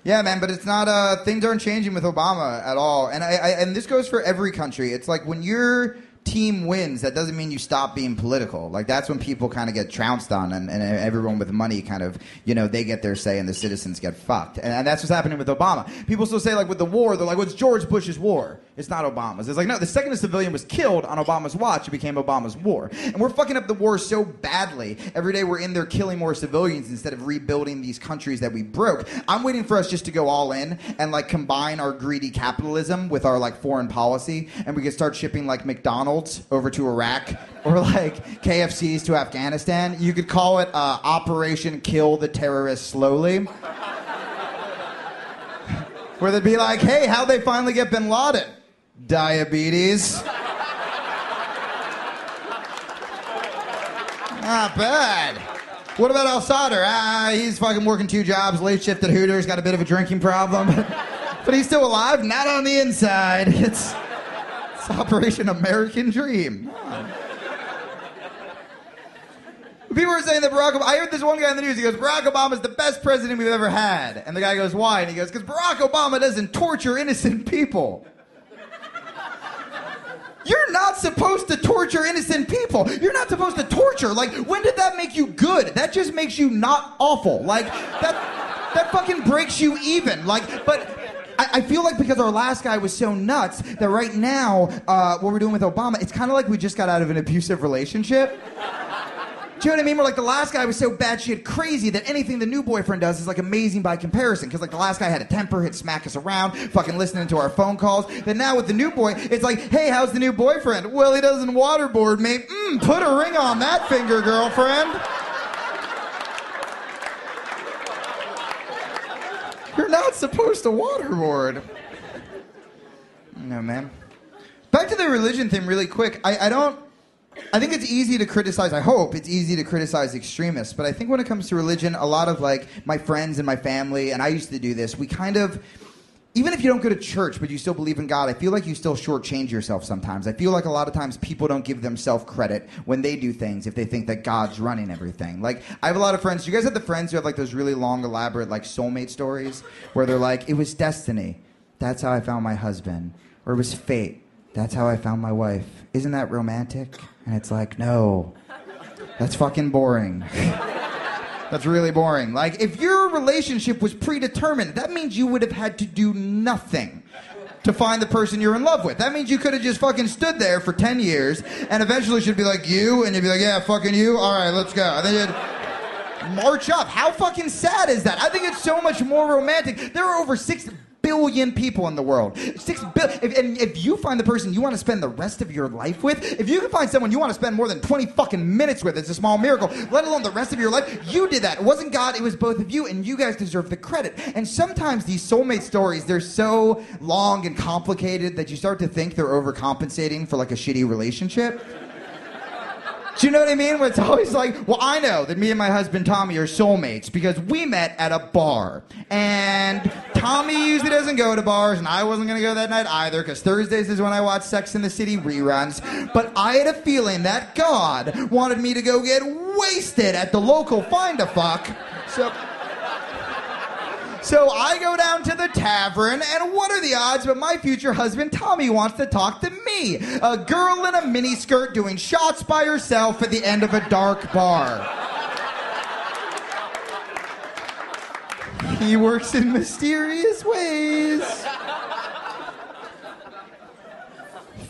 Yeah, man, but it's not, things aren't changing with Obama at all. And and this goes for every country. It's like when your team wins, that doesn't mean you stop being political. Like, that's when people kind of get trounced on, and everyone with money kind of, they get their say and the citizens get fucked. And that's what's happening with Obama. People still say, like, with the war, they're like, well, it's George Bush's war. It's not Obama's. It's like, no, the second a civilian was killed on Obama's watch, it became Obama's war. And we're fucking up the war so badly. Every day we're in there killing more civilians instead of rebuilding these countries that we broke. I'm waiting for us just to go all in and, like, combine our greedy capitalism with our, like, foreign policy, and we can start shipping, like, McDonald's over to Iraq, or like KFCs to Afghanistan. You could call it Operation Kill the Terrorists Slowly. Where they'd be like, hey, how'd they finally get bin Laden? Diabetes. Not bad. What about Al Sadr? He's fucking working 2 jobs, late shift at Hooters, got a bit of a drinking problem. But he's still alive, not on the inside. It's Operation American Dream. People are saying that Barack Obama... I heard this one guy in the news, he goes, Barack Obama's the best president we've ever had. And the guy goes, why? And he goes, because Barack Obama doesn't torture innocent people. You're not supposed to torture innocent people. You're not supposed to torture. Like, when did that make you good? That just makes you not awful. Like, that fucking breaks you even. Like, but... I feel like because our last guy was so nuts that right now, what we're doing with Obama, it's kind of like we just got out of an abusive relationship. Do you know what I mean? Where like the last guy was so bad shit crazy that anything the new boyfriend does is like amazing by comparison. Because like the last guy had a temper, he'd smack us around, fucking listening to our phone calls. Then now with the new boy, it's like, hey, how's the new boyfriend? Well, he doesn't waterboard me. Put a ring on that finger, girlfriend. You're not supposed to waterboard. No, man. Back to the religion thing really quick. I think it's easy to criticize, I hope it's easy to criticize extremists, but I think when it comes to religion, a lot of like my friends and my family, and I used to do this, we kind of, even if you don't go to church but you still believe in God, I feel like you still shortchange yourself sometimes. I feel like a lot of times people don't give themselves credit when they do things if they think that God's running everything. Like, I have a lot of friends. Do you guys have the friends who have like those really long, elaborate like soulmate stories where they're like, it was destiny. That's how I found my husband. Or it was fate. That's how I found my wife. Isn't that romantic? And it's like, no. That's fucking boring. That's really boring. Like, if your relationship was predetermined, that means you would have had to do nothing to find the person you're in love with. That means you could have just fucking stood there for 10 years and eventually she'd be like, you? And you'd be like, yeah, fucking you? All right, let's go. And then you'd march up. How fucking sad is that? I think it's so much more romantic. There are over 6 billion people in the world. 6 billion. And if you find the person you want to spend the rest of your life with, if you can find someone you want to spend more than 20 fucking minutes with, it's a small miracle, let alone the rest of your life. You did that. It wasn't God, it was both of you, and you guys deserve the credit. And sometimes these soulmate stories, they're so long and complicated that you start to think they're overcompensating for like a shitty relationship. Do you know what I mean? Where it's always like, well, I know that me and my husband Tommy are soulmates because we met at a bar. And Tommy usually doesn't go to bars, and I wasn't going to go that night either because Thursdays is when I watch Sex and the City reruns. But I had a feeling that God wanted me to go get wasted at the local Find-A-Fuck. So I go down to the tavern, and what are the odds but my future husband Tommy wants to talk to me, a girl in a miniskirt doing shots by herself at the end of a dark bar. He works in mysterious ways.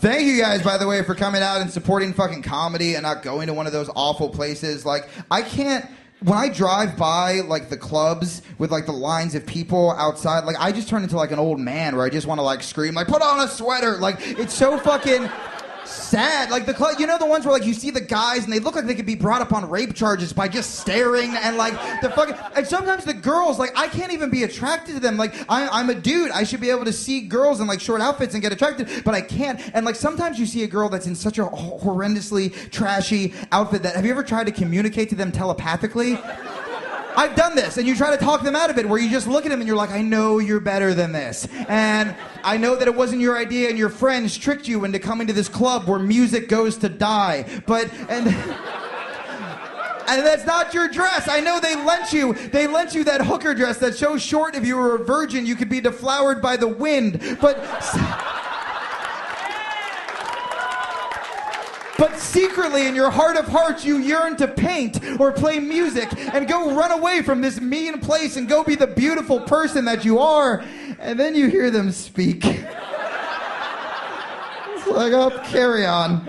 Thank you guys, by the way, for coming out and supporting fucking comedy and not going to one of those awful places. Like, I can't... When I drive by, like, the clubs with, like, the lines of people outside, like, I just turn into, like, an old man where I just want to, like, scream, like, put on a sweater. Like, it's so fucking sad. Like, the club, you know the ones where, like, you see the guys and they look like they could be brought up on rape charges by just staring and, like, the fucking... And sometimes the girls, like, I can't even be attracted to them. Like, I'm a dude. I should be able to see girls in, like, short outfits and get attracted, but I can't. And, like, sometimes you see a girl that's in such a horrendously trashy outfit that... Have you ever tried to communicate to them telepathically? I've done this, and you try to talk them out of it, where you just look at them and you're like, I know you're better than this. And I know that it wasn't your idea and your friends tricked you into coming to this club where music goes to die. And that's not your dress. I know they lent you that hooker dress that's so short if you were a virgin you could be deflowered by the wind. But secretly in your heart of hearts you yearn to paint or play music and go run away from this mean place and go be the beautiful person that you are. And then you hear them speak. It's like, oh, carry on.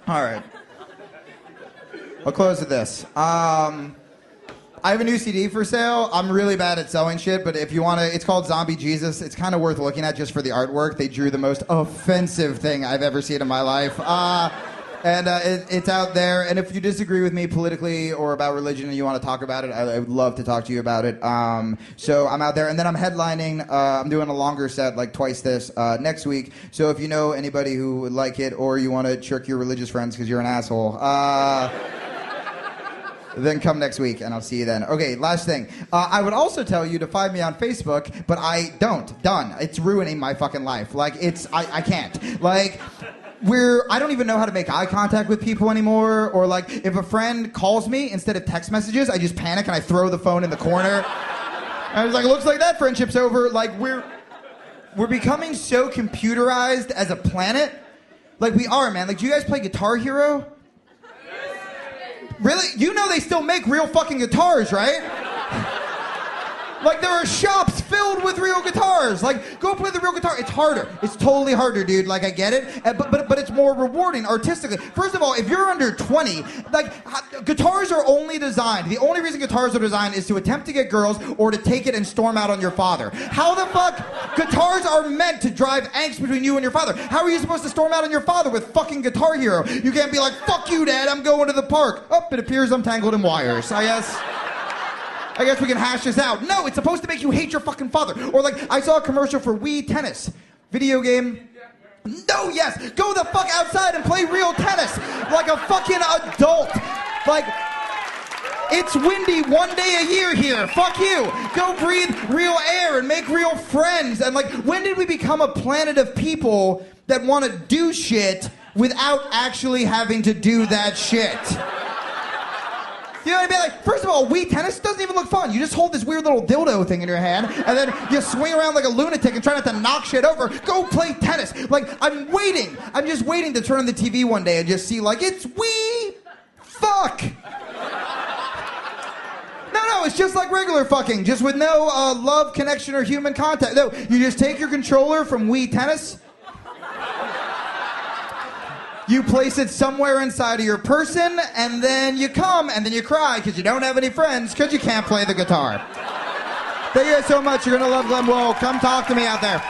All right. I'll close with this. I have a new CD for sale. I'm really bad at selling shit, but if you want to, it's called Zombie Jesus. It's kind of worth looking at just for the artwork. They drew the most offensive thing I've ever seen in my life. It's out there. And if you disagree with me politically or about religion and you want to talk about it, I would love to talk to you about it. So I'm out there. And then I'm headlining. I'm doing a longer set, like twice this, next week. So if you know anybody who would like it or you want to trick your religious friends because you're an asshole, then come next week, and I'll see you then. Okay, last thing. I would also tell you to find me on Facebook, but I don't. Done. It's ruining my fucking life. Like, I can't. Like, I don't even know how to make eye contact with people anymore. Or, like, if a friend calls me, instead of text messages, I just panic and I throw the phone in the corner. I was like, it looks like that friendship's over. Like, we're becoming so computerized as a planet. Like, we are, man. Like, do you guys play Guitar Hero? Really? You know they still make real fucking guitars, right? Like, there are shops filled with real guitars. Like, go play the real guitar. It's harder. It's totally harder, dude. Like, I get it. But it's more rewarding artistically. First of all, if you're under 20, like, guitars are only designed. The only reason guitars are designed is to attempt to get girls or to take it and storm out on your father. How the fuck? Guitars are meant to drive angst between you and your father. How are you supposed to storm out on your father with fucking Guitar Hero? You can't be like, fuck you, Dad, I'm going to the park. Oh, it appears I'm tangled in wires. I guess we can hash this out. No, it's supposed to make you hate your fucking father. Or like, I saw a commercial for Wii Tennis. Video game. No, yes. Go the fuck outside and play real tennis. Like a fucking adult. Like, it's windy one day a year here. Fuck you. Go breathe real air and make real friends. And like, when did we become a planet of people that want to do shit without actually having to do that shit? You know what I mean? Like, first of all, Wii Tennis doesn't even look fun. You just hold this weird little dildo thing in your hand, and then you swing around like a lunatic and try not to knock shit over. Go play tennis. Like, I'm waiting. I'm just waiting to turn on the TV one day and just see, like, it's Wii. Fuck. No, it's just like regular fucking, just with no love, connection, or human contact. No, you just take your controller from Wii Tennis. You place it somewhere inside of your person, and then you come, and then you cry because you don't have any friends because you can't play the guitar. Thank you guys so much. You're going to love Glenn Wool. Come talk to me out there.